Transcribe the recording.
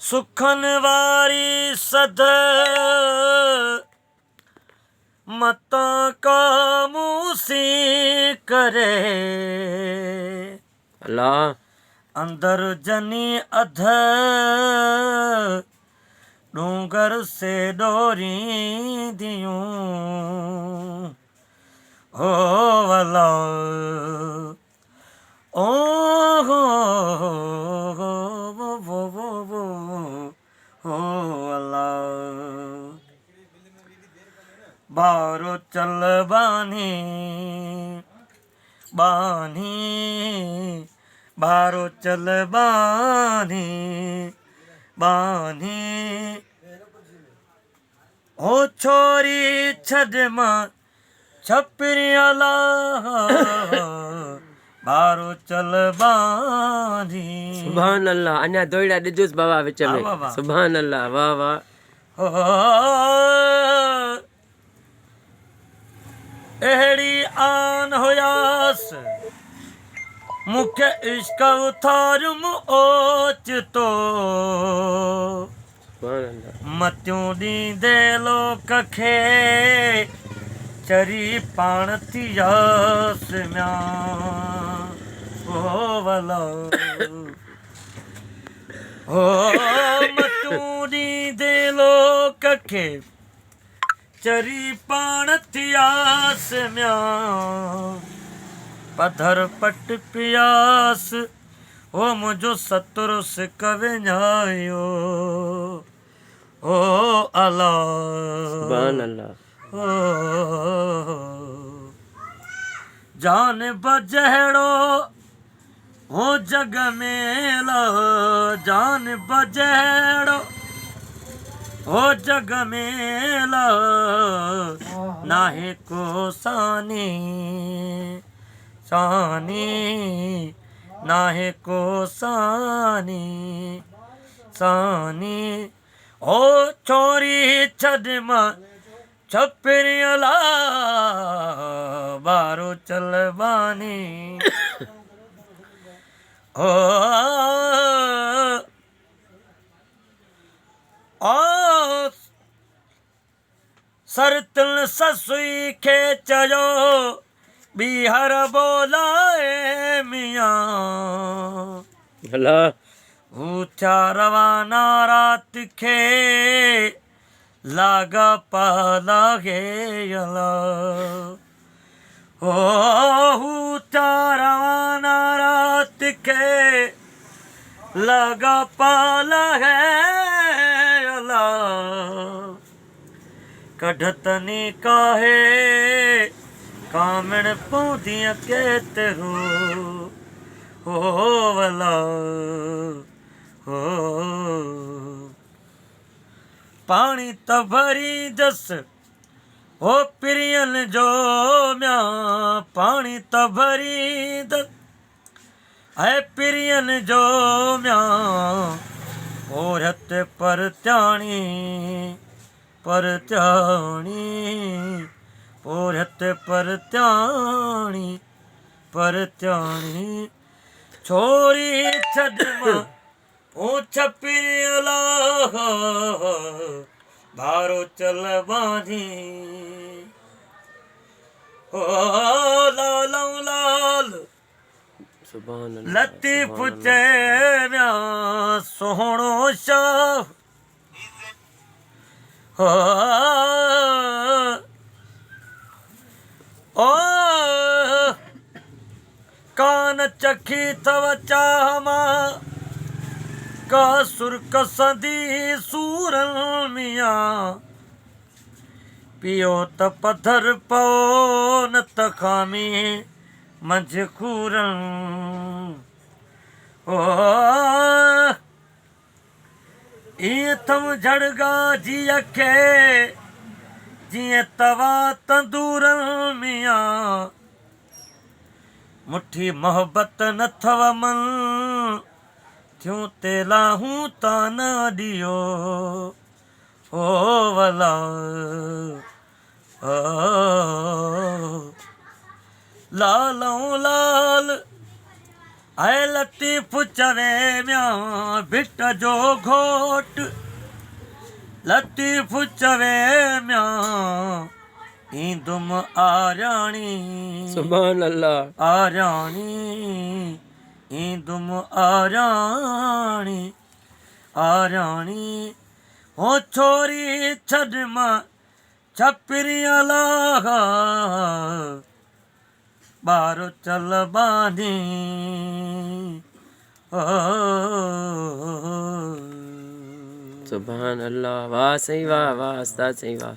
सुखन वारी सद मता का मूसी करे अल्लाह अंदर जनी अध डूंगर से डोरी दियूं हो वला ओ हो अल्लाह बारो चल बानी बानी बारो चल बानी बानी ओ छोरी छड़ मां छपरियाला बारो चल बानी सुभान अल्लाह अन्या दोड़ा दिजुस बाबा विच में बाबा। सुभान अल्लाह वाह वाह अहिड़ी आन हुयास मुख्य इश्क उथारुम ओच तो सुभान अल्लाह मतियूं ॾींदे लोक खे चरी पाण थी यास म्या ओ वला ओ मतियूं ॾींदे लोक खे चरी पाण थी यास म्या पधर पट पियास ओ मुंहिंजो सतुर सिक विञायो ओ अला सुभान अल्लाह ओ जान बजहड़ो हो जग मेला जान बजहड़ो हो जग मेला नाहे को सानी सानी नाहे को सानी सानी ओ छोरी छड़ मां छपरियला बारो चल बानी ओ सरतल ससुई खे चयो बीहर बोलाए मियां अल्लाह ऊचा रवाना रात खे लागा पाला गे अला ओ ऊचा रवाना रात के लागा पाला है अला कढ़तनी काहे कामण पौधियां कहते हो वला हो पानी त भरी दस हो प्रियन जो म्या पानी त भरी दस है प्रियन जो म्या औरत पर त्याणी औरत पर त्याणी छोरी छड़ मां ओ छपरियला भारो चल बानी ओ लाल लाल सुभान अल्लाह लतीफ चैम्या सोहणो शाह ओ कान चखी थव चाहमा का सुरक संदी सूरन मिया पियो त पत्थर पो न त खामी मंझ खूरन ओ ईअं थम झड़गा जी खे जीअं तवा तंदूर मिया मुठी मोहब्बत न थव मन थियूं तेला हूं ता न ॾियो ओ वला लालऊं लाल ऐं लतीफ़ चवे म्या भिट जो घोट लतीफ़ चवे म्या ईंदुमि आराणी सुभान अल्लाह आराणी ईंदुमि आराणी आराणी हो छोरी छॾ मां छपरिया लागा ॿारो चल बानी सुभान अल्लाह वाह सही वाह वाह उस्ताद सही वाह